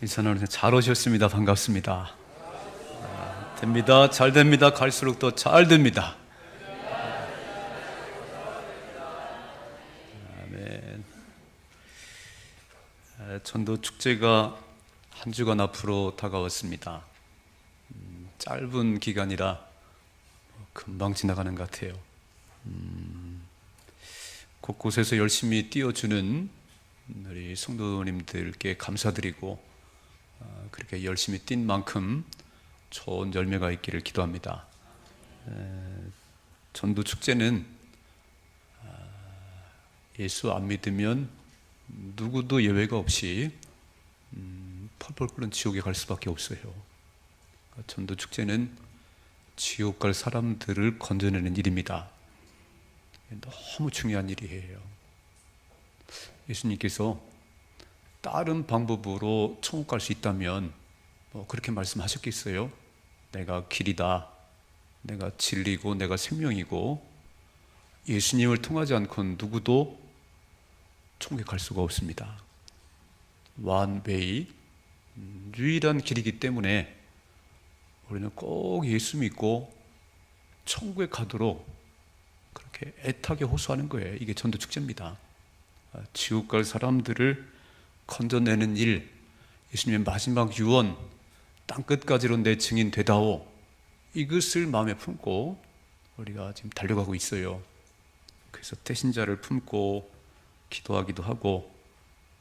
인사는 잘 오셨습니다. 반갑습니다. 됩니다. 잘 됩니다. 갈수록 더 잘 됩니다. 아멘. 전도 축제가 한 주간 앞으로 다가왔습니다. 짧은 기간이라 금방 지나가는 것 같아요. 곳곳에서 열심히 띄워주는 우리 성도님들께 감사드리고, 그렇게 열심히 뛴 만큼 좋은 열매가 있기를 기도합니다. 전도 축제는 예수 안 믿으면 누구도 예외가 없이 펄펄 끓는 지옥에 갈 수밖에 없어요. 전도 축제는 지옥 갈 사람들을 건져내는 일입니다. 너무 중요한 일이에요. 예수님께서 다른 방법으로 천국 갈 수 있다면 그렇게 말씀하셨겠어요? 내가 길이다, 내가 진리고 내가 생명이고 예수님을 통하지 않고는 누구도 천국에 갈 수가 없습니다. One way, 유일한 길이기 때문에 우리는 꼭 예수 믿고 천국에 가도록 그렇게 애타게 호소하는 거예요. 이게 전도 축제입니다. 지옥 갈 사람들을 건져내는 일, 예수님의 마지막 유언, 땅끝까지로 내 증인 되다오, 이것을 마음에 품고 우리가 지금 달려가고 있어요. 그래서 태신자를 품고 기도하기도 하고,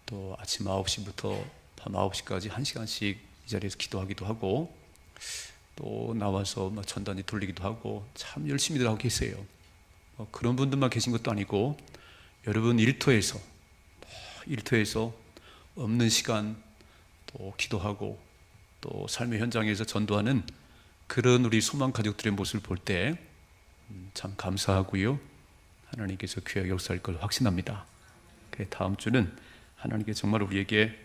또 아침 9시부터 밤 9시까지 1시간씩 이 자리에서 기도하기도 하고, 또 나와서 전단지 돌리기도 하고, 참 열심히들 하고 계세요. 그런 분들만 계신 것도 아니고 여러분 일터에서 없는 시간 또 기도하고 또 삶의 현장에서 전도하는 그런 우리 소망 가족들의 모습을 볼 때 참 감사하고요. 하나님께서 귀하게 역사할 걸 확신합니다. 다음 주는 하나님께 정말 우리에게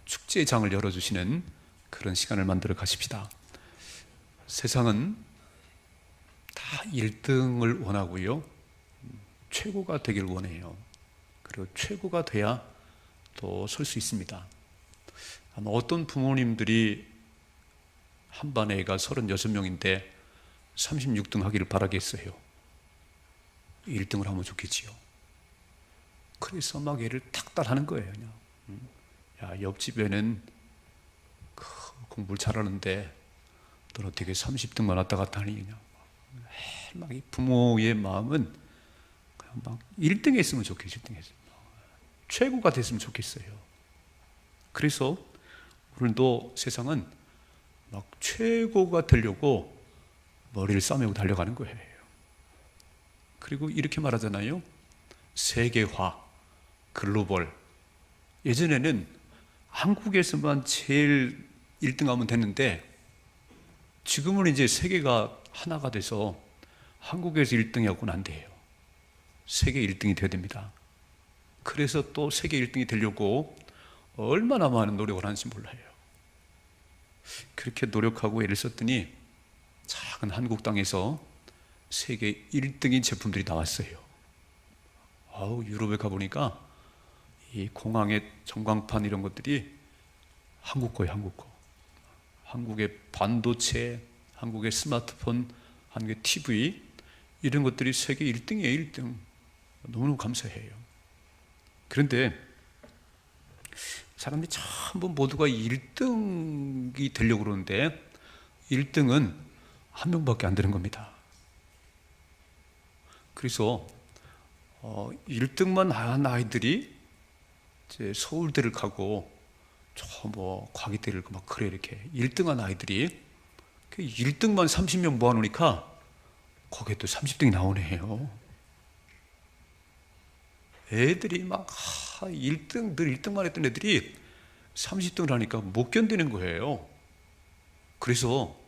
축제의 장을 열어주시는 그런 시간을 만들어 가십시다. 세상은 다 1등을 원하고요, 최고가 되길 원해요. 그리고 최고가 돼야 또 설 수 있습니다. 아마 어떤 부모님들이 한 반 애가 36명인데 36등 하기를 바라겠어요. 1등을 하면 좋겠지요. 그래서 막 애를 탁달하는 거예요. 그냥. 야, 옆집에는 공부를 잘하는데 너는 어떻게 30등만 왔다 갔다 하니? 그냥. 막 이 부모의 마음은 그냥 막 1등 했으면 좋겠어요. 1등 했으면. 최고가 됐으면 좋겠어요. 그래서 오늘도 세상은 막 최고가 되려고 머리를 싸매고 달려가는 거예요. 그리고 이렇게 말하잖아요. 세계화, 글로벌. 예전에는 한국에서만 제일 1등하면 됐는데 지금은 이제 세계가 하나가 돼서 한국에서 1등하고는 안 돼요. 세계 1등이 돼야 됩니다. 그래서 또 세계 1등이 되려고 얼마나 많은 노력을 하는지 몰라요. 그렇게 노력하고 애를 썼더니 작은 한국 땅에서 세계 1등인 제품들이 나왔어요. 유럽에 가보니까 이 공항의 전광판 이런 것들이 한국 거예요. 한국 거. 한국의 반도체, 한국의 스마트폰, 한국의 TV 이런 것들이 세계 1등이에요. 1등. 너무너무 감사해요. 그런데 사람들이 전부 모두가 1등이 되려고 그러는데 1등은 한 명밖에 안 되는 겁니다. 그래서 1등만 한 아이들이 이제 서울대를 가고 과기대를 막 그래 이렇게 1등한 아이들이 1등만 30명 모아놓으니까 거기에 또 30등이 나오네요. 애들이 막 1등, 늘 1등만 했던 애들이 30등을 하니까 못 견디는 거예요. 그래서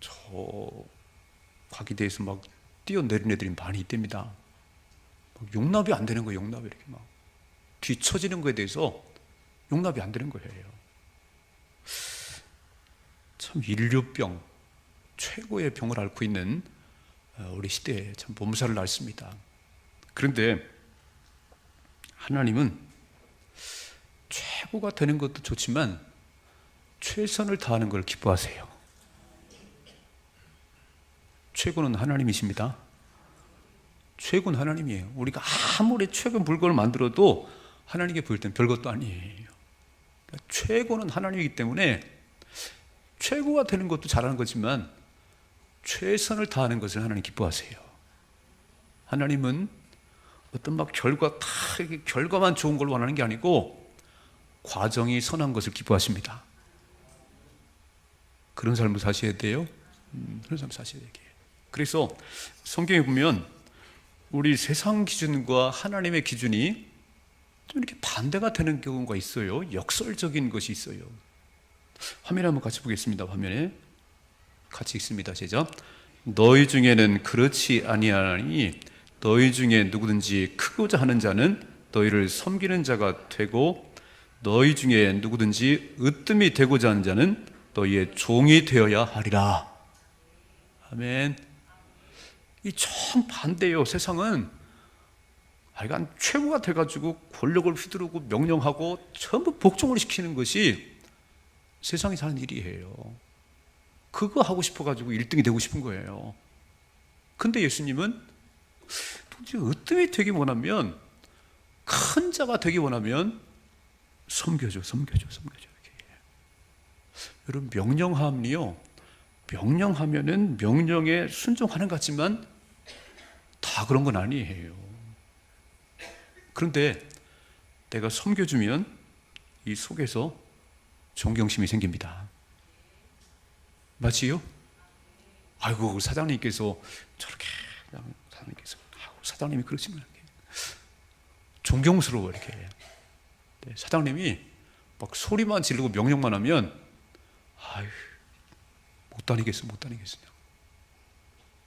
저 과기대에서 막 뛰어내린 애들이 많이 있답니다. 용납이 안 되는 거예요. 용납이 이렇게 막 뒤처지는 거에 대해서 용납이 안 되는 거예요. 참 인류병, 최고의 병을 앓고 있는 우리 시대에 참 몸살을 앓습니다. 그런데 하나님은 최고가 되는 것도 좋지만 최선을 다하는 걸 기뻐하세요. 최고는 하나님이십니다. 최고는 하나님이에요. 우리가 아무리 최고 물건을 만들어도 하나님께 보일 땐 별것도 아니에요. 그러니까 최고는 하나님이기 때문에 최고가 되는 것도 잘하는 거지만 최선을 다하는 것을 하나님 기뻐하세요. 하나님은 어떤 막 결과만 좋은 걸 원하는 게 아니고 과정이 선한 것을 기뻐하십니다. 그런 삶을 사셔야 돼요. 그런 삶을 사셔야 돼요. 그래서 성경에 보면 우리 세상 기준과 하나님의 기준이 좀 이렇게 반대가 되는 경우가 있어요. 역설적인 것이 있어요. 화면에 한번 같이 보겠습니다. 화면에 같이 읽습니다. 시작. 너희 중에는 그렇지 아니하니 너희 중에 누구든지 크고자 하는 자는 너희를 섬기는 자가 되고 너희 중에 누구든지 으뜸이 되고자 하는 자는 너희의 종이 되어야 하리라. 아멘. 이 정반대예요. 세상은 하여간 최고가 돼가지고 권력을 휘두르고 명령하고 전부 복종을 시키는 것이 세상이 사는 일이에요. 그거 하고 싶어가지고 1등이 되고 싶은 거예요. 근데 예수님은 도대체 으뜸이 되기 원하면, 큰 자가 되기 원하면 섬겨줘. 이렇게. 여러분, 명령함이요, 명령하면은 명령에 순종하는 것 같지만 다 그런 건 아니에요. 그런데 내가 섬겨주면 이 속에서 존경심이 생깁니다. 맞지요? 아이고, 사장님께서 저렇게, 사장님이 그러시면 이렇게 존경스러워. 이렇게 사장님이 막 소리만 지르고 명령만 하면 아유, 못 다니겠어.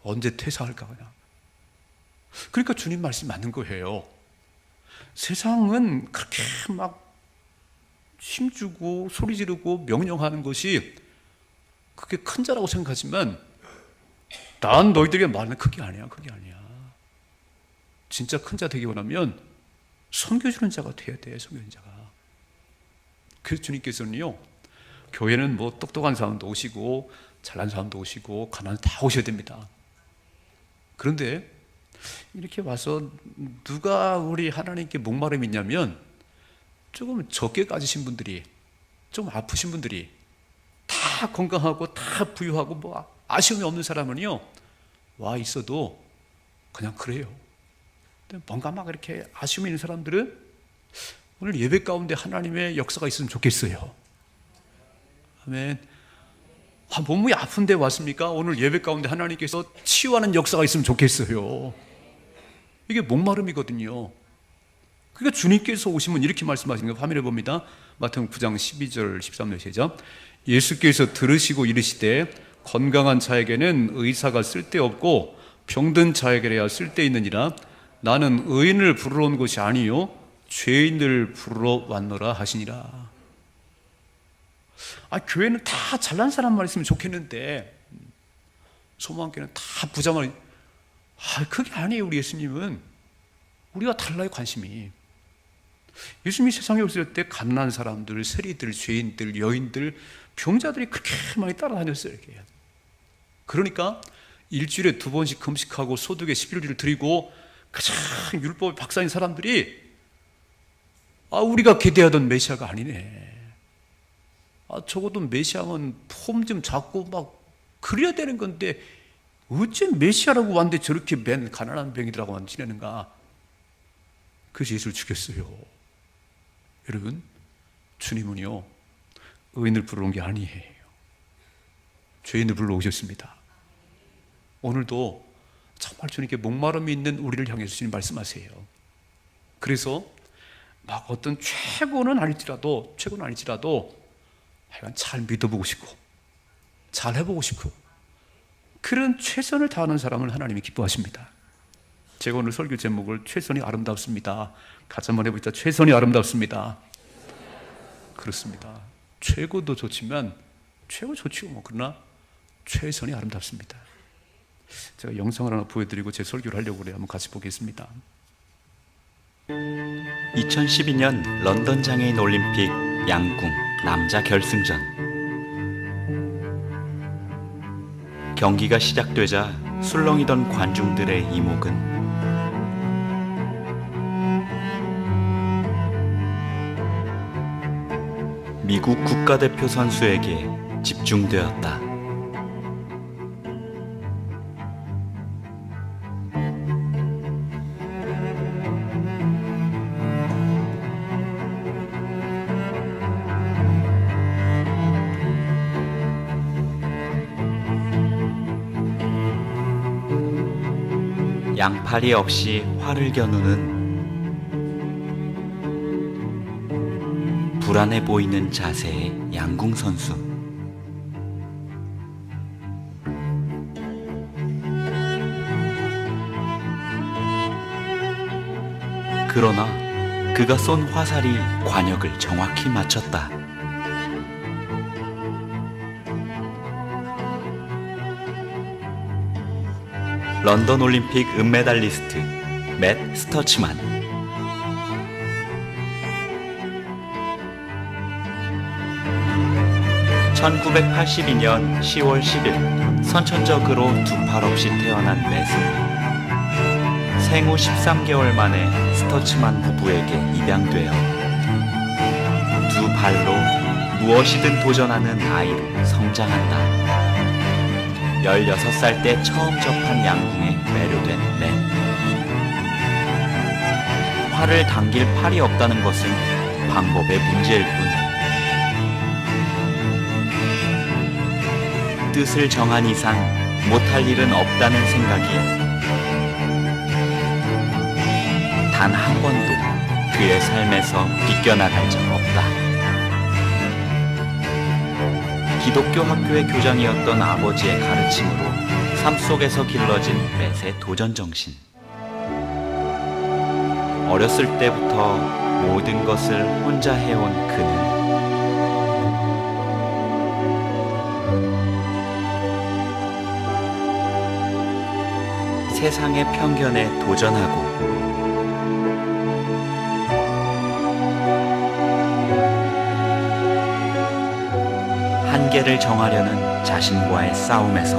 언제 퇴사할까 그냥. 그러니까 주님 말씀이 맞는 거예요. 세상은 그렇게 막 힘주고 소리 지르고 명령하는 것이 그게 큰 자라고 생각하지만 난 너희들에게 말하는 그게 아니야. 진짜 큰 자 되기 원하면 섬겨주는 자가 돼야 돼. 섬겨주는 자가. 그래서 주님께서는요, 교회는 뭐 똑똑한 사람도 오시고 잘난 사람도 오시고 가난한 다 오셔야 됩니다. 그런데 이렇게 와서 누가 우리 하나님께 목마름이 있냐면 조금 적게 가지신 분들이, 좀 아프신 분들이, 다 건강하고 다 부유하고 뭐 아쉬움이 없는 사람은요 와 있어도 그냥 그래요. 근데 뭔가 막 이렇게 아쉬움이 있는 사람들은 오늘 예배 가운데 하나님의 역사가 있으면 좋겠어요. 아멘. 몸이 아픈데 왔습니까? 오늘 예배 가운데 하나님께서 치유하는 역사가 있으면 좋겠어요. 이게 목마름이거든요. 그러니까 주님께서 오시면 이렇게 말씀하시는 거예요. 화면에 봅니다. 마태복음 9장 12절 13절 시작. 예수께서 들으시고 이르시되 건강한 자에게는 의사가 쓸데없고 병든 자에게야 쓸데있느니라. 나는 의인을 부르러 온 것이 아니요 죄인을 부르러 왔노라 하시니라. 교회는 다 잘난 사람만 있으면 좋겠는데 소망교회는 다 부자만. 그게 아니에요. 우리 예수님은 우리가 달라요. 관심이. 예수님이 세상에 오실 때 가난한 사람들, 세리들, 죄인들, 여인들, 병자들이 그렇게 많이 따라다녔어요. 이렇게. 그러니까 일주일에 2번씩 금식하고 소득의 11조를 드리고 가장 율법의 박사인 사람들이 우리가 기대하던 메시아가 아니네. 적어도 메시아는 폼 좀 잡고 막 그래야 되는 건데 어째 메시아라고 왔는데 저렇게 맨 가난한 병이라고만 지내는가. 그래서 예수를 죽였어요. 여러분, 주님은요 의인을 부르러 온 게 아니에요. 죄인을 부르러 오셨습니다. 오늘도 정말 주님께 목마름이 있는 우리를 향해서 주님 말씀하세요. 그래서 막 어떤 최고는 아닐지라도 하여간 잘 믿어보고 싶고 잘 해보고 싶고 그런 최선을 다하는 사람을 하나님이 기뻐하십니다. 제가 오늘 설교 제목을 최선이 아름답습니다. 같이 한번 해보자. 최선이 아름답습니다. 그렇습니다. 최고도 좋지만 최고 좋지요. 그러나 최선이 아름답습니다. 제가 영상을 하나 보여드리고 제 설교를 하려고 그래요. 한번 같이 보겠습니다. 2012년 런던 장애인 올림픽 양궁 남자 결승전. 경기가 시작되자 술렁이던 관중들의 이목은 미국 국가대표 선수에게 집중되었다. 양팔이 없이 활을 겨누는 불안해 보이는 자세의 양궁 선수. 그러나 그가 쏜 화살이 관역을 정확히 맞췄다. 런던 올림픽 은메달리스트 맷 스터츠만. 1982년 10월 10일 선천적으로 두 팔 없이 태어난 맷은 생후 13개월 만에 스터츠만 부부에게 입양되어 두 발로 무엇이든 도전하는 아이로 성장한다. 16살 때 처음 접한 양궁에 매료된 맷. 활을 당길 팔이 없다는 것은 방법의 문제일 뿐, 뜻을 정한 이상 못할 일은 없다는 생각이 단 한 번도 그의 삶에서 비껴나갈 적 없다. 기독교 학교의 교장이었던 아버지의 가르침으로 삶 속에서 길러진 맷의 도전 정신. 어렸을 때부터 모든 것을 혼자 해온 그는 세상의 편견에 도전하고 한계를 정하려는 자신과의 싸움에서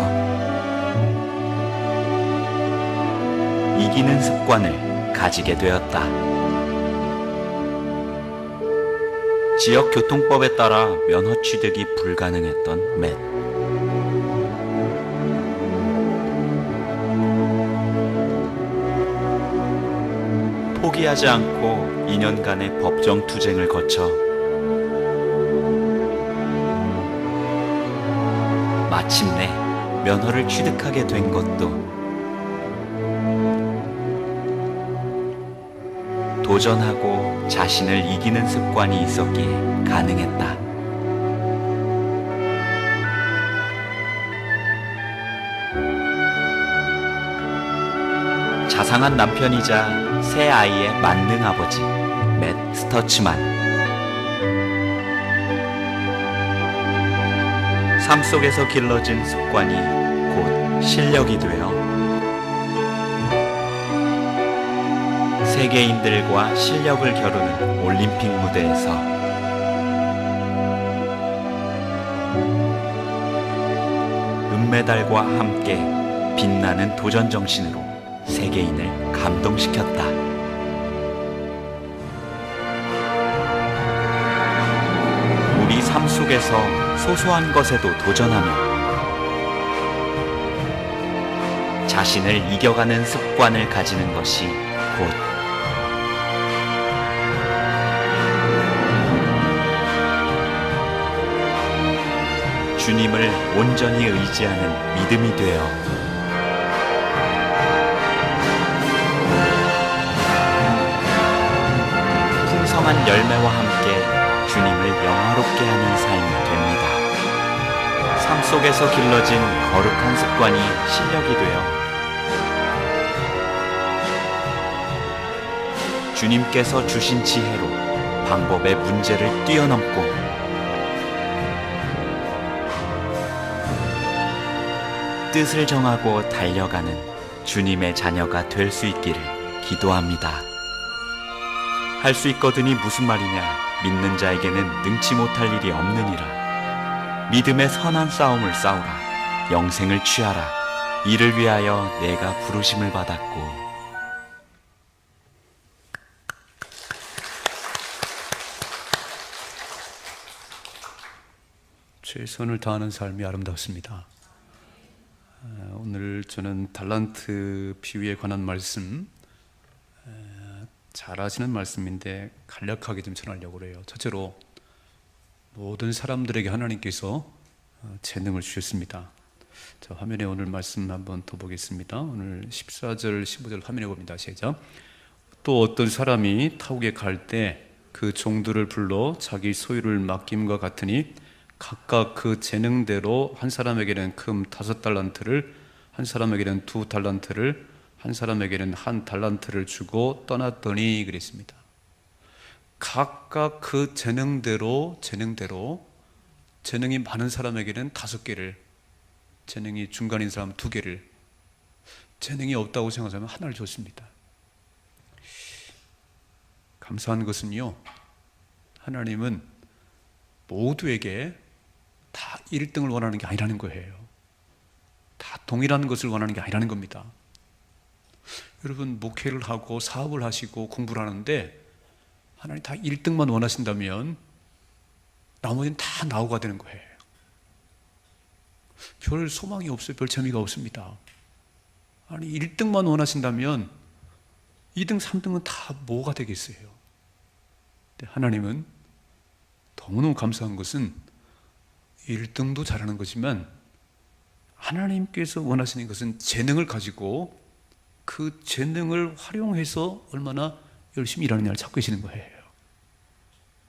이기는 습관을 가지게 되었다. 지역 교통법에 따라 면허 취득이 불가능했던 맷. 포기하지 않고 2년간의 법정 투쟁을 거쳐 마침내 면허를 취득하게 된 것도 도전하고 자신을 이기는 습관이 있었기에 가능했다. 자상한 남편이자 새 아이의 만능 아버지 맷 스터츠만. 삶 속에서 길러진 습관이 곧 실력이 되어 세계인들과 실력을 겨루는 올림픽 무대에서 은메달과 함께 빛나는 도전 정신으로 세계인을 감동시켰다. 우리 삶 속에서 소소한 것에도 도전하며 자신을 이겨가는 습관을 가지는 것이 곧 주님을 온전히 의지하는 믿음이 되어 풍성한 열매와 함께 주님을 영화롭게 하는 삶이 됩니다. 삶 속에서 길러진 거룩한 습관이 실력이 되어 주님께서 주신 지혜로 방법의 문제를 뛰어넘고 뜻을 정하고 달려가는 주님의 자녀가 될 수 있기를 기도합니다. 할 수 있거든이 무슨 말이냐? 믿는 자에게는 능치 못할 일이 없느니라. 믿음의 선한 싸움을 싸우라. 영생을 취하라. 이를 위하여 내가 부르심을 받았고. 최선을 다하는 삶이 아름답습니다. 오늘 저는 달란트 비유에 관한 말씀, 잘 아시는 말씀인데 간략하게 좀 전하려고 해요. 첫째로 모든 사람들에게 하나님께서 재능을 주셨습니다. 자, 화면에 오늘 말씀 한번 더 보겠습니다. 오늘 14절, 15절 화면에 봅니다. 시작. 또 어떤 사람이 타국에 갈 때 그 종들을 불러 자기 소유를 맡김과 같으니 각각 그 재능대로 한 사람에게는 금 5달란트를, 한 사람에게는 2달란트를, 한 사람에게는 1달란트를 주고 떠났더니 그랬습니다. 각각 그 재능대로 재능이 많은 사람에게는 5개를, 재능이 중간인 사람 2개를, 재능이 없다고 생각하면 하나를 줬습니다. 감사한 것은요, 하나님은 모두에게 다 1등을 원하는 게 아니라는 거예요. 다 동일한 것을 원하는 게 아니라는 겁니다. 여러분, 목회를 하고 사업을 하시고 공부를 하는데 하나님 다 1등만 원하신다면 나머지는 다 나오가 되는 거예요. 별 소망이 없어요. 별 재미가 없습니다. 아니, 1등만 원하신다면 2등, 3등은 다 뭐가 되겠어요? 근데 하나님은 너무너무 감사한 것은 1등도 잘하는 거지만 하나님께서 원하시는 것은 재능을 가지고 그 재능을 활용해서 얼마나 열심히 일하느냐를 찾고 계시는 거예요.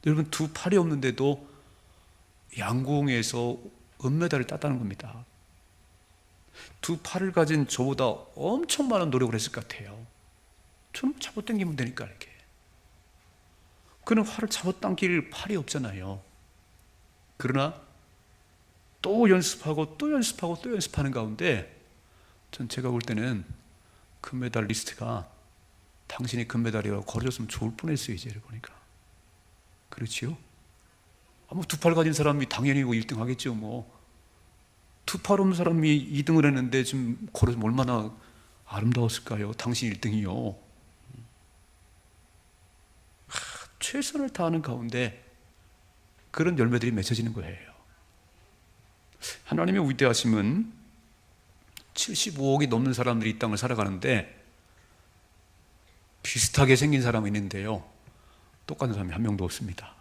여러분, 2 팔이 없는데도 양궁에서 은메달을 땄다는 겁니다. 2 팔을 가진 저보다 엄청 많은 노력을 했을 것 같아요. 저는 잡아당기면 되니까 이렇게. 그는 활을 잡아당길 팔이 없잖아요. 그러나 또 연습하고 또 연습하고 또 연습하는 가운데 전 제가 볼 때는 금메달 리스트가 당신이 금메달이라고 걸어줬으면 좋을 뻔했어요. 이제 보니까. 그렇지요? 아무 2 팔 가진 사람이 당연히 1등 하겠죠. 뭐 2 팔 없는 사람이 2등을 했는데 지금 걸어주면 얼마나 아름다웠을까요? 당신 1등이요. 최선을 다하는 가운데 그런 열매들이 맺혀지는 거예요. 하나님의 위대하심은 75억이 넘는 사람들이 이 땅을 살아가는데 비슷하게 생긴 사람이 있는데요, 똑같은 사람이 한 명도 없습니다.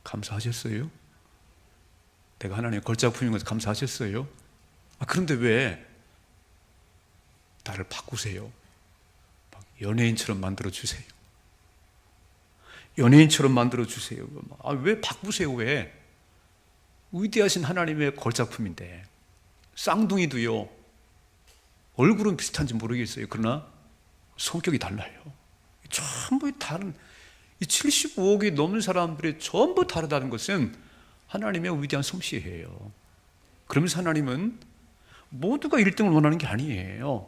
감사하셨어요? 내가 하나님의 걸작품인 것을 감사하셨어요? 그런데 왜 나를 바꾸세요? 막 연예인처럼 만들어주세요. 연예인처럼 만들어주세요. 왜 바꾸세요? 왜? 위대하신 하나님의 걸작품인데. 쌍둥이도요, 얼굴은 비슷한지 모르겠어요. 그러나 성격이 달라요. 전부 다른, 이 75억이 넘는 사람들이 전부 다르다는 것은 하나님의 위대한 솜씨예요. 그러면서 하나님은 모두가 1등을 원하는 게 아니에요.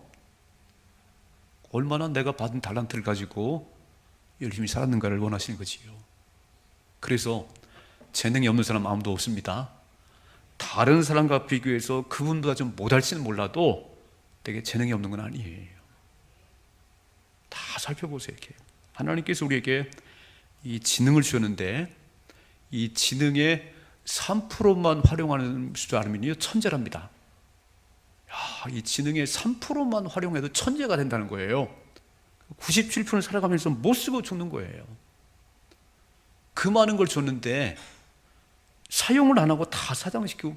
얼마나 내가 받은 달란트를 가지고 열심히 살았는가를 원하시는 거지요. 그래서 재능이 없는 사람 아무도 없습니다. 다른 사람과 비교해서 그분보다 좀 못할지는 몰라도 되게 재능이 없는 건 아니에요. 다 살펴보세요. 이렇게 하나님께서 우리에게 이 지능을 주셨는데 이 지능의 3%만 활용하는 줄 알면요, 천재랍니다. 이 지능의 3%만 활용해도 천재가 된다는 거예요. 97%는 살아가면서 못 쓰고 죽는 거예요. 그 많은 걸 줬는데 사용을 안 하고 다 사장시키고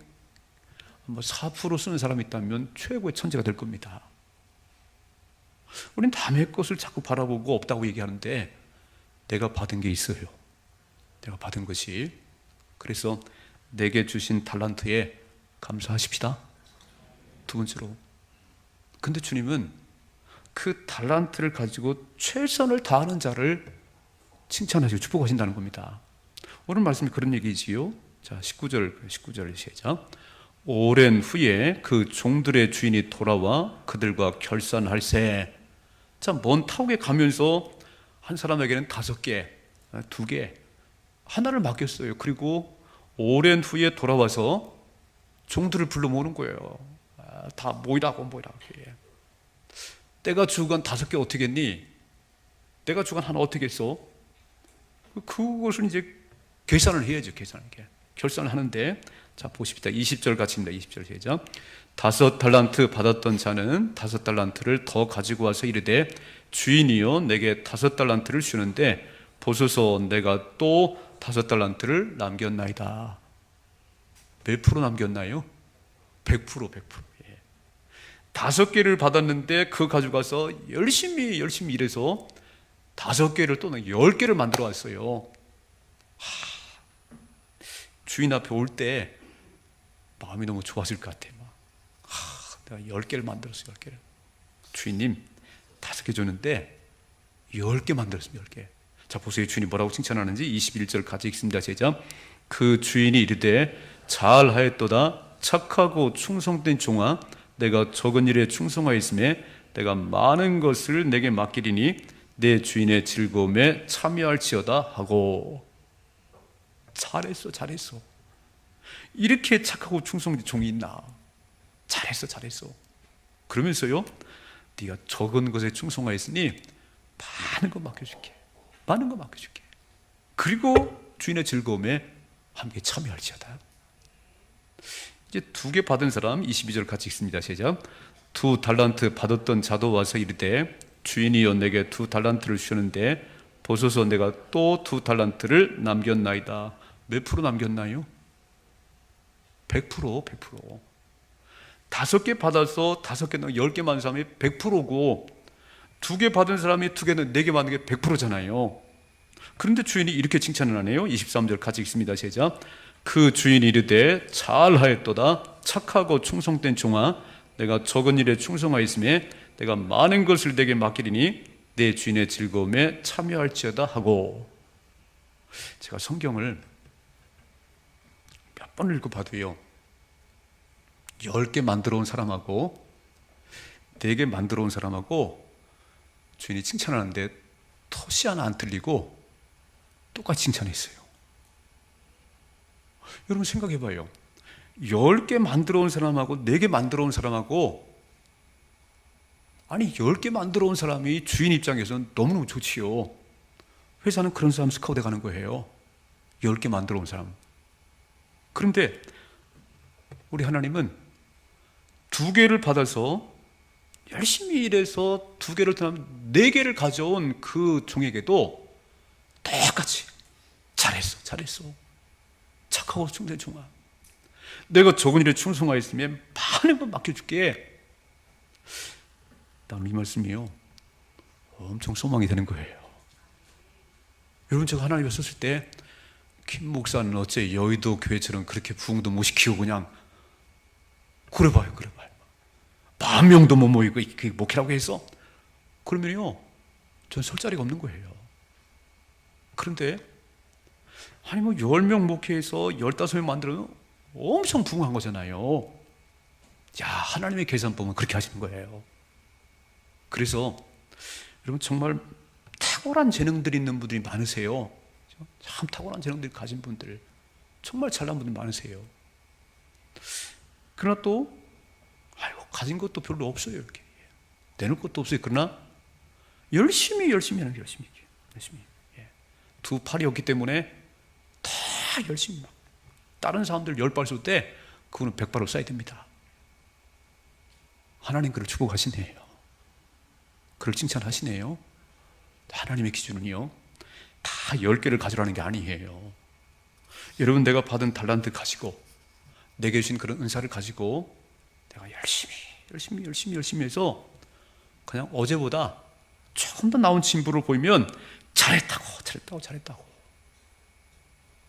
4% 쓰는 사람이 있다면 최고의 천재가 될 겁니다. 우린 남의 것을 자꾸 바라보고 없다고 얘기하는데 내가 받은 게 있어요. 내가 받은 것이. 그래서 내게 주신 달란트에 감사하십시다. 2번째로. 근데 주님은 그 달란트를 가지고 최선을 다하는 자를 칭찬하시고 축복하신다는 겁니다. 오늘 말씀이 그런 얘기지요. 자, 19절 시작. 오랜 후에 그 종들의 주인이 돌아와 그들과 결산할세. 자, 먼 타국에 가면서 한 사람에게는 5개, 2개, 하나를 맡겼어요. 그리고 오랜 후에 돌아와서 종들을 불러 모으는 거예요. 다 모이라고. 예. 내가 주간 5개 어떻게 했니? 내가 주간 하나 어떻게 했어? 그것을 이제 계산을 해야죠. 결산을 하는데, 자 보십시다. 20절 같이입니다. 20절 시작. 5달란트 받았던 자는 5달란트를 더 가지고 와서 이르되 주인이여 내게 5달란트를 주는데 보소서 내가 또 5달란트를 남겼나이다. 몇 프로 남겼나요? 100%. 예. 5개를 받았는데 그거 가져가서 열심히 일해서 5개를 또는 10개를 만들어 왔어요. 주인 앞에 올 때 마음이 너무 좋아질 것 같아요. 내가 10개를 만들었어요. 10개를. 주인님 5개 줬는데 10개 만들었습니다. 10개. 자 보세요. 주인이 뭐라고 칭찬하는지 21절 같이 읽습니다. 시작. 그 주인이 이르되 잘하였도다 착하고 충성된 종아 내가 적은 일에 충성하였음에 내가 많은 것을 내게 맡기리니 내 주인의 즐거움에 참여할지어다 하고. 잘했어. 이렇게 착하고 충성된 종이 있나? 잘했어. 그러면서요, 네가 적은 것에 충성하였으니 많은 거 맡겨줄게. 그리고 주인의 즐거움에 함께 참여할지어다. 이제 2개 받은 사람 22절 같이 읽습니다. 시작. 2달란트 받았던 자도 와서 이르되 주인이여 내게 2달란트를 주셨는데 보소서 내가 또 2달란트를 남겼나이다. 몇 프로 남겼나요? 100%. 5개 받아서 5개, 10개 받은 사람이 100%고 2개 받은 사람이 2개는 4개 받는 게 100%잖아요. 그런데 주인이 이렇게 칭찬을 하네요. 23절 같이 읽습니다. 시작. 그 주인이 이르되 잘하였도다 착하고 충성된 종아 내가 적은 일에 충성하였음에 내가 많은 것을 내게 맡기리니 내 주인의 즐거움에 참여할지어다 하고. 제가 성경을 몇 번 읽어봐도요 10개 만들어 온 사람하고 4개 만들어 온 사람하고 주인이 칭찬하는데 토시 하나 안 틀리고 똑같이 칭찬했어요. 여러분 생각해봐요. 10개 만들어 온 사람하고 4개 만들어 온 사람하고, 아니 10개 만들어 온 사람이 주인 입장에서는 너무너무 좋지요. 회사는 그런 사람 스카우트 가는 거예요. 10개 만들어 온 사람. 그런데 우리 하나님은 2개를 받아서 열심히 일해서 2개를 더하면 4개를 가져온 그 종에게도 똑같이 잘했어 착하고 충성된 종아 내가 적은 일에 충성하였으면 많은 건 맡겨줄게. 나는 이 말씀이요 엄청 소망이 되는 거예요. 여러분 제가 하나님을 썼을 때 김 목사는 어째 여의도 교회처럼 그렇게 부흥도 못 시키고 그냥 그래봐요 10,000명도 못 모이고 그게 목회라고 해서 그러면요 전 설 자리가 없는 거예요. 그런데 아니 10명 목회해서 15명 만들어도 엄청 부흥한 거잖아요. 야 하나님의 계산 보면 그렇게 하시는 거예요. 그래서 여러분 정말 탁월한 재능들이 있는 분들이 많으세요. 참 탁월한 재능들을 가진 분들, 정말 잘난 분들 많으세요. 그러나 또 가진 것도 별로 없어요. 이렇게 내놓을 것도 없어요. 그러나 열심히 하는 게 열심히. 2팔이 없기 때문에 다 열심히 막 다른 사람들 10발 쏠 때 그거는 100발로 쏴야 됩니다. 하나님 그를 축복하시네요. 그를 칭찬하시네요. 하나님의 기준은요 다 10개를 가져라는 게 아니에요. 여러분 내가 받은 달란트 가지고 내게 주신 그런 은사를 가지고 내가 열심히 해서 그냥 어제보다 조금 더 나은 진보를 보이면 잘했다고.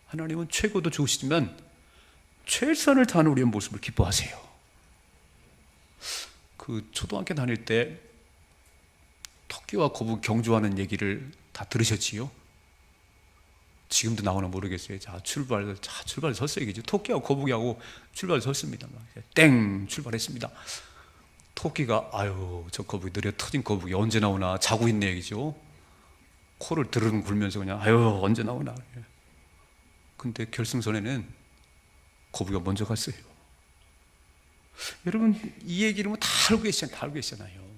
하나님은 최고도 좋으시지만 최선을 다하는 우리의 모습을 기뻐하세요. 그 초등학교 다닐 때 토끼와 거북 경주하는 얘기를 다 들으셨지요? 지금도 나오나 모르겠어요. 출발 섰어요. 이게 토끼하고 거북이하고 출발 섰습니다. 땡 출발했습니다. 토끼가 저 거북이 느려 터진 거북이 언제 나오나 자고 있네 얘기죠. 코를 드르륵 굴면서 그냥 언제 나오나. 근데 결승선에는 거북이가 먼저 갔어요. 여러분 이 얘기를 다 알고 계시잖아요. 다 알고 계시잖아요.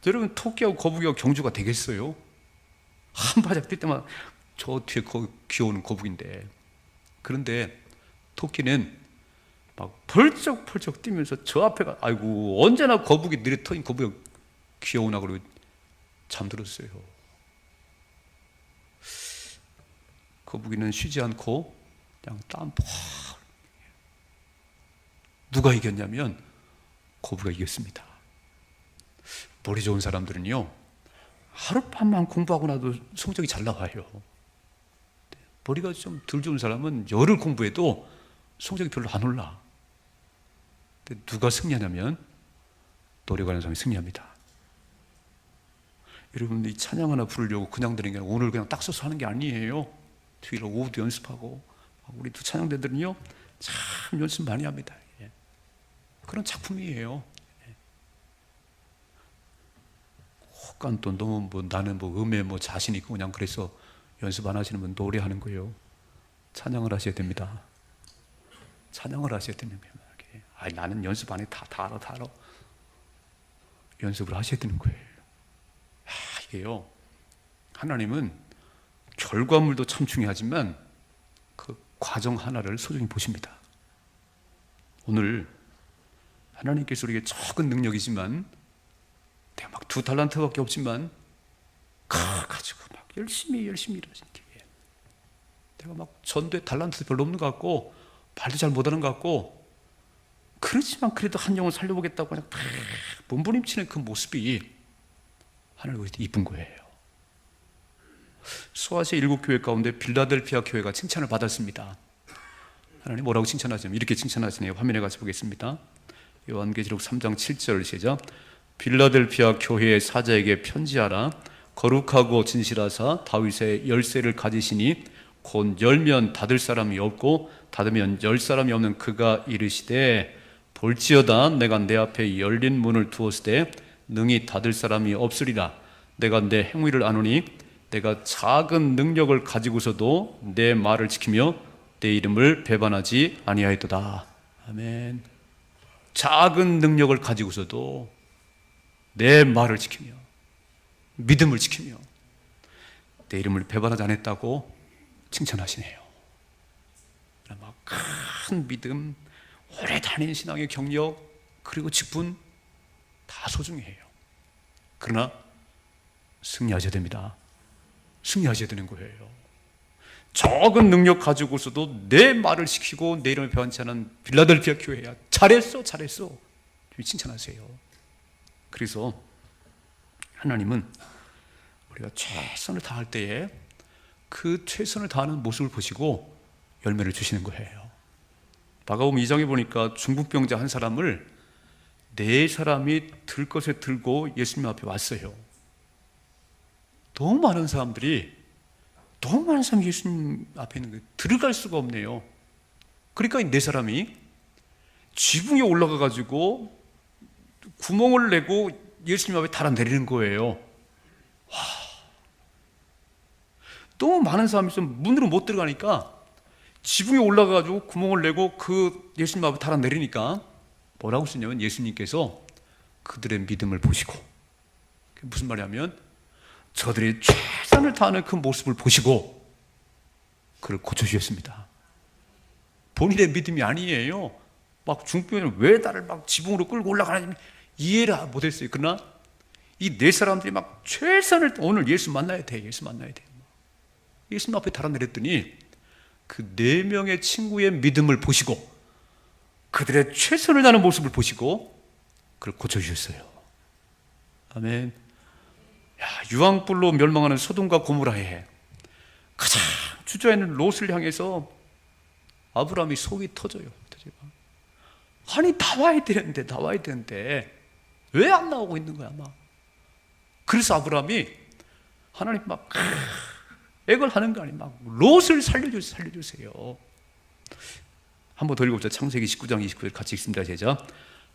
여러분 토끼하고 거북이하고 경주가 되겠어요? 한 바짝 뛸 때만 저 뒤에 귀여운 거북인데, 그런데 토끼는 막 펄쩍펄쩍 뛰면서 저 앞에가, 아이고 언제나 거북이 느려 터인 거북이가 귀여우나 그러고 잠들었어요. 거북이는 쉬지 않고 그냥 땀 퍽. 누가 이겼냐면 거북이가 이겼습니다. 머리 좋은 사람들은요, 하룻밤만 공부하고 나도 성적이 잘 나와요. 머리가 좀 덜 좋은 사람은 열흘 공부해도 성적이 별로 안 올라. 근데 누가 승리하냐면 노력하는 사람이 승리합니다. 여러분 이 찬양 하나 부르려고 그냥 드는 게 아니라 오늘 그냥 딱 써서 하는 게 아니에요. 토요일 오후도 연습하고, 우리 두 찬양대들은요 참 연습 많이 합니다. 그런 작품이에요. 혹간 또 너무 나는 음에 자신 있고 그냥 그래서 연습 안 하시는 분 노래하는 거예요. 찬양을 하셔야 됩니다. 찬양을 하셔야 되는 거예요. 나는 연습 안 해. 다 알아. 연습을 하셔야 되는 거예요. 이게요, 하나님은 결과물도 참 중요하지만 그 과정 하나를 소중히 보십니다. 오늘 하나님께서 우리에게 적은 능력이지만, 내가 막 2달란트밖에 없지만 가지고 막 열심히 일하신 게, 내가 막 전도에 달란트 별로 없는 것 같고 말도 잘 못하는 것 같고, 그렇지만 그래도 한 영혼 살려보겠다고 그냥 몸부림치는 그 모습이 하나님 보실 때 이쁜 거예요. 소아시아 7교회 가운데 빌라델피아 교회가 칭찬을 받았습니다. 하나님 뭐라고 칭찬하시냐면 이렇게 칭찬하시네요. 화면에 같이 보겠습니다. 요한계시록 3장 7절 시작. 빌라델피아 교회의 사자에게 편지하라. 거룩하고 진실하사 다윗의 열쇠를 가지시니 곧 열면 닫을 사람이 없고 닫으면 열 사람이 없는 그가 이르시되, 볼지어다 내가 내 앞에 열린 문을 두었을 때 능히 닫을 사람이 없으리라. 내가 내 행위를 아노니 내가 작은 능력을 가지고서도 내 말을 지키며 내 이름을 배반하지 아니하였도다. 아멘. 작은 능력을 가지고서도 내 말을 지키며 믿음을 지키며 내 이름을 배반하지 않았다고 칭찬하시네요. 큰 믿음, 오래 다닌 신앙의 경력, 그리고 직분 다 소중해요. 그러나 승리하셔야 됩니다. 승리하셔야 되는 거예요. 적은 능력 가지고서도 내 말을 지키고 내 이름을 배반치 않은 빌라델피아 교회야. 잘했어. 칭찬하세요. 그래서 하나님은 우리가 최선을 다할 때에 그 최선을 다하는 모습을 보시고 열매를 주시는 거예요. 마가복음 2장에 보니까 중풍병자 한 사람을 4사람이 들 것에 들고 예수님 앞에 왔어요. 너무 많은 사람이 예수님 앞에 있는 거예요. 들어갈 수가 없네요. 그러니까 이 4사람이 지붕에 올라가 가지고 구멍을 내고 예수님 앞에 달아 내리는 거예요. 너무 많은 사람이 있으면 문으로 못 들어가니까 지붕에 올라가 가지고 구멍을 내고 그 예수님 앞에 달아 내리니까 뭐라고 쓰냐면, 예수님께서 그들의 믿음을 보시고, 그게 무슨 말이냐면 저들이 최선을 다하는 그 모습을 보시고 그를 고쳐주셨습니다. 본인의 믿음이 아니에요. 막 중병을 왜 나를 막 지붕으로 끌고 올라가는지 이해를 못했어요. 그러나 이 4사람들이 막 최선을, 오늘 예수 만나야 돼. 예수님 앞에 달아 내렸더니 그 4명의 친구의 믿음을 보시고 그들의 최선을 다하는 모습을 보시고 그를 고쳐주셨어요. 아멘. 유황불로 멸망하는 소돔과 고모라에 가장 주저있는 롯을 향해서 아브라함이 속이 터져요. 아니 나와야 되는데 왜 안 나오고 있는 거야? 그래서 아브라함이 하나님 막 액을 하는 거 아니에요. 막 롯을 살려주세요. 한 번 더 읽어보자. 창세기 19장 29절 같이 읽습니다. 제자.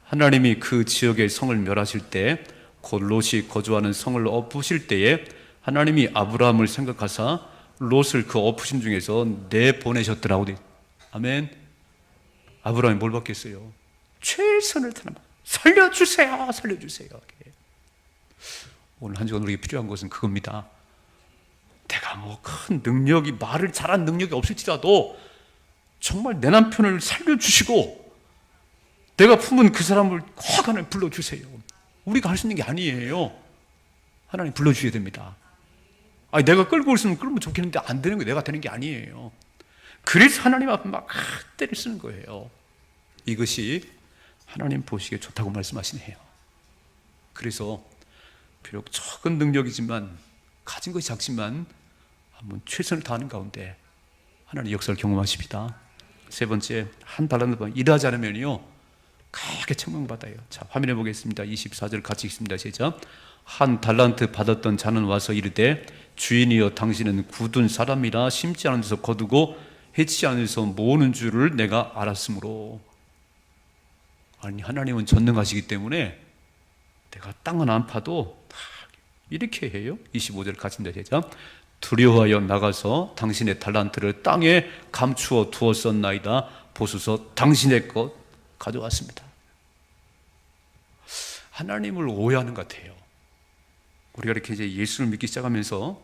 하나님이 그 지역의 성을 멸하실 때, 곧 롯이 거주하는 성을 엎으실 때에 하나님이 아브라함을 생각하사 롯을 그 엎으신 중에서 내보내셨더라고. 아멘. 아브라함이 뭘 받겠어요? 최선을 다하는 살려주세요, 살려주세요. 오늘 한 주간 우리에게 필요한 것은 그겁니다. 내가 뭐 큰 능력이, 말을 잘한 능력이 없을지라도 정말 내 남편을 살려주시고 내가 품은 그 사람을 확 하나님 불러주세요. 우리가 할 수 있는 게 아니에요. 하나님 불러주셔야 됩니다. 아니, 내가 끌고 있으면 끌면 좋겠는데 안 되는 게 내가 되는 게 아니에요. 그래서 하나님 앞에 막 때를 쓰는 거예요. 이것이 하나님 보시기에 좋다고 말씀하시네요. 그래서 비록 적은 능력이지만, 가진 것이 작지만 한번 최선을 다하는 가운데 하나님 역사를 경험하십니다. 세 번째, 한 달란트 일하지 않으면요 크게 책망받아요. 자, 화면에 보겠습니다. 24절 같이 읽습니다. 시작. 한 달란트 받았던 자는 와서 이르되 주인이여 당신은 굳은 사람이라 심지 않은 데서 거두고 해치지 않은 데서 모으는 줄을 내가 알았으므로. 아니, 하나님은 전능하시기 때문에 내가 땅은 안 파도 이렇게 해요. 25절 같이 읽습니다. 두려워하여 나가서 당신의 달란트를 땅에 감추어 두었었나이다. 보소서 당신의 것 가져왔습니다. 하나님을 오해하는 것 같아요. 우리가 이렇게 이제 예수를 믿기 시작하면서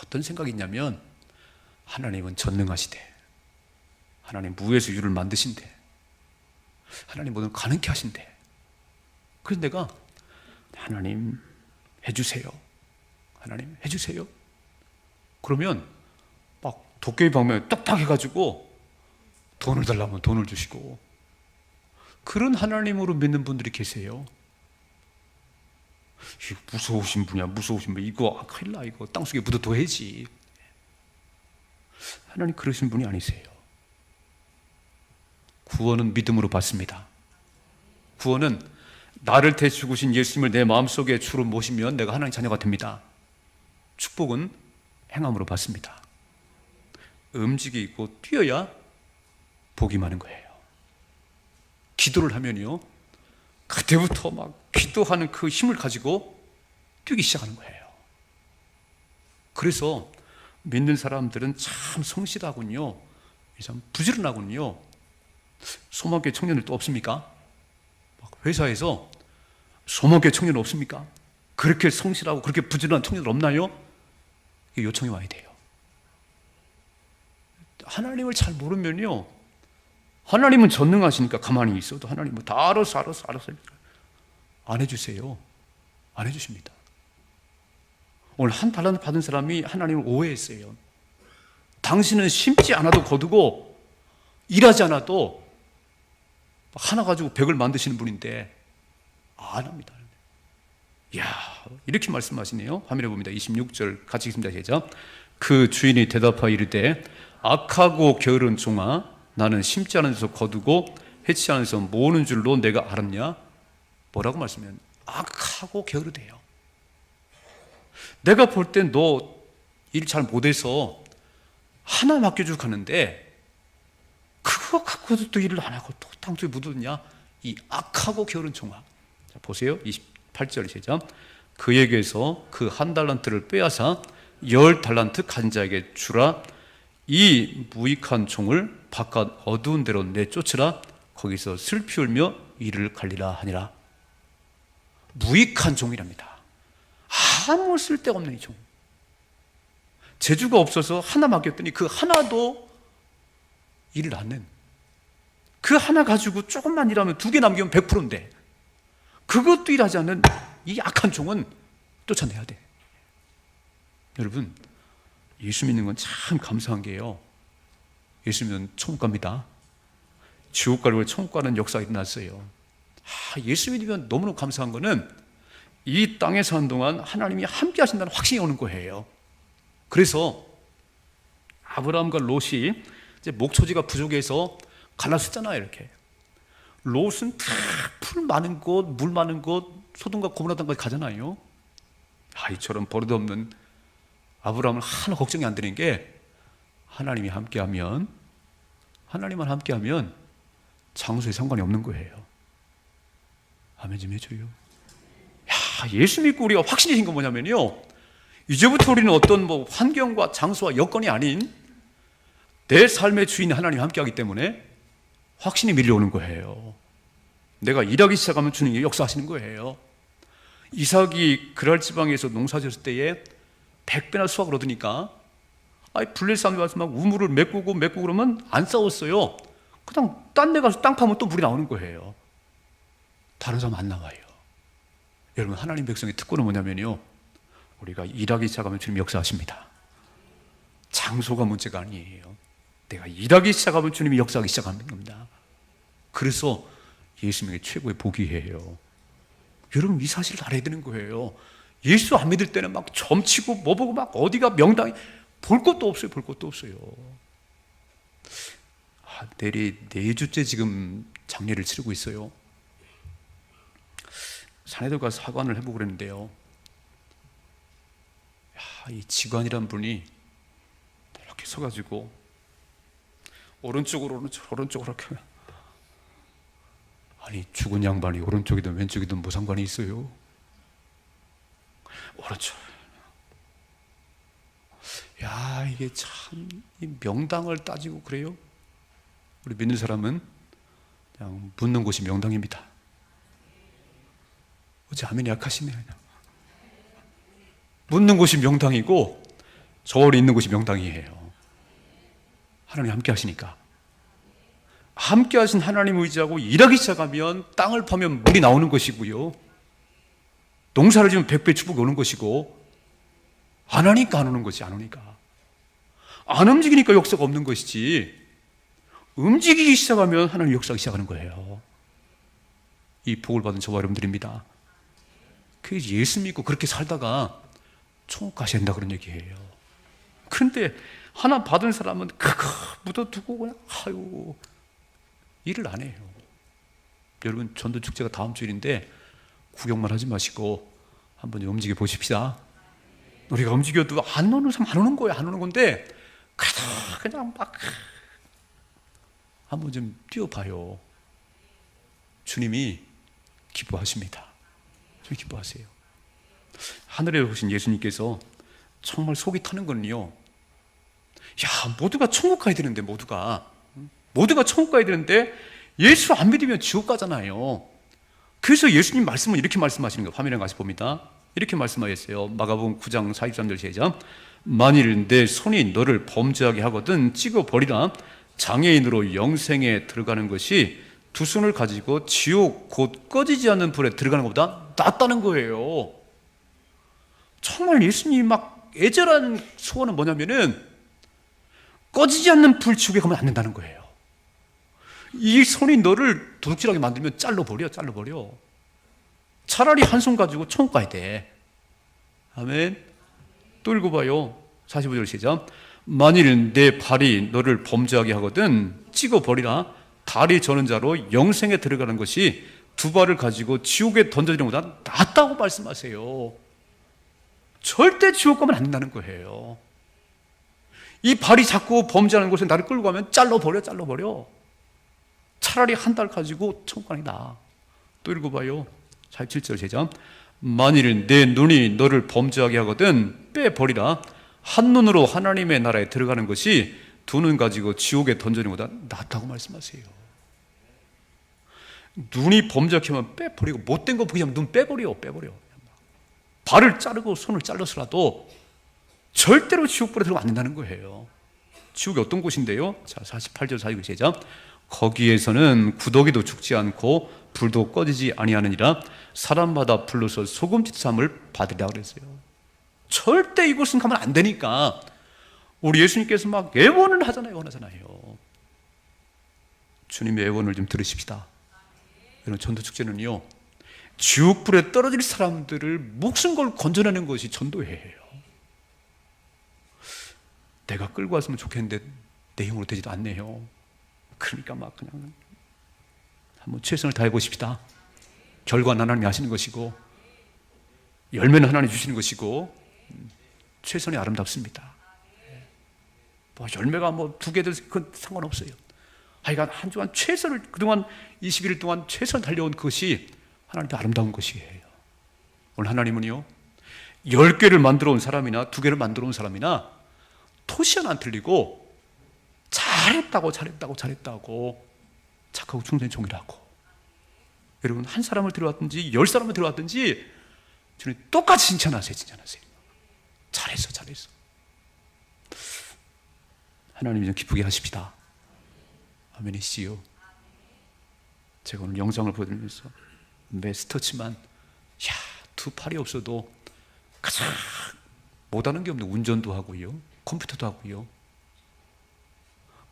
어떤 생각이 있냐면, 하나님은 전능하시대, 하나님 무에서 유를 만드신대, 하나님 뭐든 가능케 하신대. 그래서 내가 하나님 해주세요, 하나님 해주세요. 그러면 막 도깨비 방망이 똑딱 해가지고 돈을 달라면 돈을 주시고, 그런 하나님으로 믿는 분들이 계세요. 이거 무서우신 분이야, 무서우신 분. 이거 큰일 나, 이거 땅속에 묻어둬야지. 하나님 그러신 분이 아니세요. 구원은 믿음으로 받습니다. 구원은 나를 대해 죽으신 예수님을 내 마음속에 주로 모시면 내가 하나님 자녀가 됩니다. 축복은 행함으로 받습니다. 움직이고 뛰어야 복이 많은 거예요. 기도를 하면요, 그때부터 막 기도하는 그 힘을 가지고 뛰기 시작하는 거예요. 그래서 믿는 사람들은 참 성실하군요, 참 부지런하군요. 소망교회 청년들 또 없습니까? 회사에서 소망교회 청년 없습니까? 그렇게 성실하고 그렇게 부지런한 청년들 없나요? 요청이 와야 돼요. 하나님을 잘 모르면요, 하나님은 전능하시니까 가만히 있어도 하나님은 다 알아서 안 해주세요. 안 해주십니다. 오늘 한 달란트 받은 사람이 하나님을 오해했어요. 당신은 심지 않아도 거두고 일하지 않아도 하나 가지고 100을 만드시는 분인데 안 합니다. 이야, 이렇게 말씀하시네요. 화면에 봅니다. 26절 같이 읽습니다. 시작. 그 주인이 대답하여 이르되 악하고 게으른 종아, 나는 심지 않은 데서 거두고 해치지 않은 데서 모으는 줄로 내가 알았냐? 뭐라고 말씀해요? 악하고 게으르대요. 내가 볼 땐 너 일 잘 못해서 하나 맡겨주고 가는데 그거 갖고도 또 일을 안 하고 또 땅속에 묻었냐? 이 악하고 게으른 종아. 자, 보세요. 28절 시작. 그에게서 그 한 달란트를 빼앗아 10달란트 가진 자에게 주라. 이 무익한 종을 바깥 어두운 데로 내쫓으라. 거기서 슬피 울며 이를 갈리라 하니라. 무익한 종이랍니다. 아무 쓸데없는 이 종. 재주가 없어서 하나 맡겼더니 그 하나도 일을 안 낸, 그 하나 가지고 조금만 일하면 2개 남기면 100%인데 그것도 일하지 않는 이 악한 종은 쫓아내야 돼. 여러분, 예수 믿는 건 참 감사한 게요, 예수 믿으면 천국 갑니다. 지옥 가려고 천국 가는 역사가 일어났어요. 예수 믿으면 너무너무 감사한 거는 이 땅에 사는 동안 하나님이 함께 하신다는 확신이 오는 거예요. 그래서 아브라함과 롯이 이제 목초지가 부족해서 갈라섰잖아요. 이렇게 롯은 풀 많은 곳, 물 많은 곳, 소돔과 고모라 땅까지 가잖아요. 이처럼 버릇없는 아브라함은 하나 걱정이 안 되는 게, 하나님이 함께하면, 하나님만 함께하면 장소에 상관이 없는 거예요. 아멘 좀 해줘요. 예수 믿고 우리가 확신이 신 건 뭐냐면요, 이제부터 우리는 어떤 환경과 장소와 여건이 아닌 내 삶의 주인 하나님이 함께하기 때문에 확신이 밀려오는 거예요. 내가 일하기 시작하면 주님이 역사하시는 거예요. 이삭이 그랄 지방에서 농사 지었을 때에 100배나 수확을 얻으니까 블레 사람이 와서 막 우물을 메꾸고 그러면 안 싸웠어요. 그냥 딴 데 가서 땅 파면 또 물이 나오는 거예요. 다른 사람 안 나와요. 여러분, 하나님 백성의 특권은 뭐냐면요, 우리가 일하기 시작하면 주님 역사하십니다. 장소가 문제가 아니에요. 내가 일하기 시작하면 주님이 역사하기 시작하는 겁니다. 그래서 예수님에게 최고의 복이에요. 여러분, 이 사실을 알아야 되는 거예요. 예수 안 믿을 때는 막 점치고 뭐 보고 막 어디가 명당이 볼 것도 없어요. 볼 것도 없어요. 내리 4주째 지금 장례를 치르고 있어요. 산에도 가서 하관을 해보고 그랬는데요, 이 지관이란 분이 이렇게 서가지고 오른쪽으로 이렇게, 아니 죽은 양반이 오른쪽이든 왼쪽이든 뭐 상관이 있어요? 오른쪽. 이게 참, 이 명당을 따지고 그래요? 우리 믿는 사람은 그냥 묻는 곳이 명당입니다. 어째 아멘이 약하시네. 그냥 묻는 곳이 명당이고 저울이 있는 곳이 명당이에요. 하나님 함께 하시니까. 함께 하신 하나님 의지하고 일하기 시작하면 땅을 파면 물이 나오는 것이고요, 농사를 지으면 100배 축복이 오는 것이고, 안 하니까 안 오는 것이, 안 오니까. 안 움직이니까 역사가 없는 것이지, 움직이기 시작하면 하나님 역사하기 시작하는 거예요. 이 복을 받은 저와 여러분들입니다. 그래서 예수 믿고 그렇게 살다가 천국 가셔야 된다 그런 얘기예요. 그런데 하나 받은 사람은 크크 묻어두고 그냥 일을 안 해요. 여러분, 전도 축제가 다음 주일인데 구경만 하지 마시고 한번 움직여 보십시다. 우리가 움직여도 안 오는 사람 안 오는 거예요. 안 오는 건데 그냥 막 한번 좀 뛰어봐요. 주님이 기뻐하십니다. 주님 기뻐하세요. 하늘에 오신 예수님께서 정말 속이 타는 거는요, 모두가 천국 가야 되는데, 모두가 천국 가야 되는데 예수 안 믿으면 지옥 가잖아요. 그래서 예수님 말씀은 이렇게 말씀하시는 거예요. 화면에 가서 봅니다. 이렇게 말씀하셨어요. 마가복음 9장 43절 시작. 만일 내 손이 너를 범죄하게 하거든 찍어버리라. 장애인으로 영생에 들어가는 것이 두 손을 가지고 지옥 곧 꺼지지 않는 불에 들어가는 것보다 낫다는 거예요. 정말 예수님이 막 애절한 소원은 뭐냐면은 꺼지지 않는 불 지옥에 가면 안 된다는 거예요. 이 손이 너를 도둑질하게 만들면 잘라버려. 차라리 한 손 가지고 천국 가야 돼. 아멘. 또 읽어봐요. 45절 시작. 만일 내 발이 너를 범죄하게 하거든 찍어버리라. 다리 저는 자로 영생에 들어가는 것이 두 발을 가지고 지옥에 던져지는 것보다 낫다고 말씀하세요. 절대 지옥 가면 안 된다는 거예요. 이 발이 자꾸 범죄하는 곳에 나를 끌고 가면 잘라버려. 차라리 한 달 가지고 천국 가는 게 나아. 또 읽어봐요. 47절 시작. 만일 내 눈이 너를 범죄하게 하거든 빼버리라. 한 눈으로 하나님의 나라에 들어가는 것이 두 눈 가지고 지옥에 던져지는 것보다 낫다고 말씀하세요. 눈이 범죄하게 하면 빼버리고, 못된 거 보기 전에 눈 빼버려. 발을 자르고 손을 잘라서라도 절대로 지옥불에 들어가면 안 된다는 거예요. 지옥이 어떤 곳인데요? 자, 48절 49절 시작. 거기에서는 구더기도 죽지 않고 불도 꺼지지 아니하느니라. 사람마다 불로서 소금짓 삼을 받으리라 그랬어요. 절대 이곳은 가면 안 되니까 우리 예수님께서 막 애원을 하잖아요. 주님의 애원을 좀 들으십시다. 여러분, 전도축제는요, 지옥불에 떨어질 사람들을 목숨 걸고 건져내는 것이 전도회예요. 내가 끌고 왔으면 좋겠는데 내 힘으로 되지도 않네요. 그러니까 막 그냥 한번 최선을 다해 보십시다. 결과는 하나님이 하시는 것이고 열매는 하나님이 주시는 것이고 최선이 아름답습니다. 뭐 열매가 뭐 2개든 그건 상관없어요. 하여간 한 주간 최선을, 그동안 21일 동안 최선을 달려온 그것이 하나님께 아름다운 것이에요. 오늘 하나님은요, 10개를 만들어 온 사람이나 2개를 만들어 온 사람이나 토시 하나 안 틀리고 잘했다고 착하고 충성이 종이라고 여러분, 한 사람을 데려왔든지 10사람을 데려왔든지 주님 똑같이 칭찬하세요. 칭찬하세요. 잘했어, 잘했어. 하나님 좀 기쁘게 하십시다. 아멘이시요. 제가 오늘 영상을 보면서 매 스터치만 두 팔이 없어도 가장 못하는 게 없는 운전도 하고요, 컴퓨터도 하고요.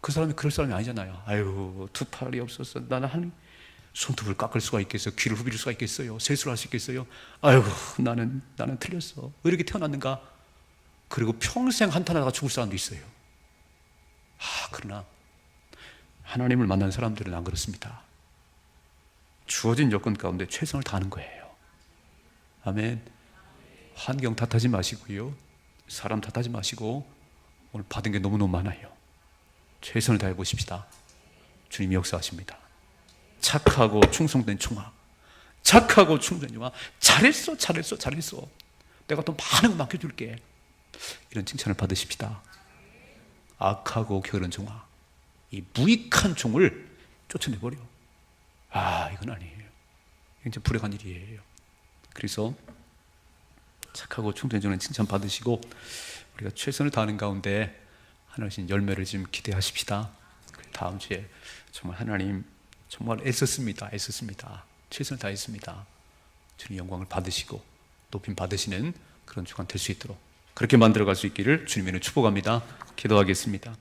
그 사람이 그럴 사람이 아니잖아요. 아유, 두 팔이 없어서 나는 한 손톱을 깎을 수가 있겠어요? 귀를 후비릴 수가 있겠어요? 세수를 할 수 있겠어요? 아유, 나는 틀렸어. 왜 이렇게 태어났는가? 그리고 평생 한탄하다가 죽을 사람도 있어요. 그러나 하나님을 만난 사람들은 안 그렇습니다. 주어진 여건 가운데 최선을 다하는 거예요. 아멘. 환경 탓하지 마시고요, 사람 탓하지 마시고, 오늘 받은 게 너무너무 많아요. 최선을 다해 보십시다. 주님이 역사하십니다. 착하고 충성된 종아, 착하고 충성된 종아, 잘했어, 잘했어, 잘했어. 내가 또 많은 거 맡겨줄게. 이런 칭찬을 받으십시다. 악하고 게으른 종아, 이 무익한 종을 쫓아내버려. 이건 아니에요. 굉장히 불행한 일이에요. 그래서 착하고 충성된 종은 칭찬 받으시고, 우리가 최선을 다하는 가운데 하나님 열매를 좀 기대하십시다. 다음 주에 정말 하나님 정말 애썼습니다. 최선을 다했습니다. 주님 영광을 받으시고 높임 받으시는 그런 주간 될 수 있도록 그렇게 만들어갈 수 있기를 주님의 이름으로 축복합니다. 기도하겠습니다.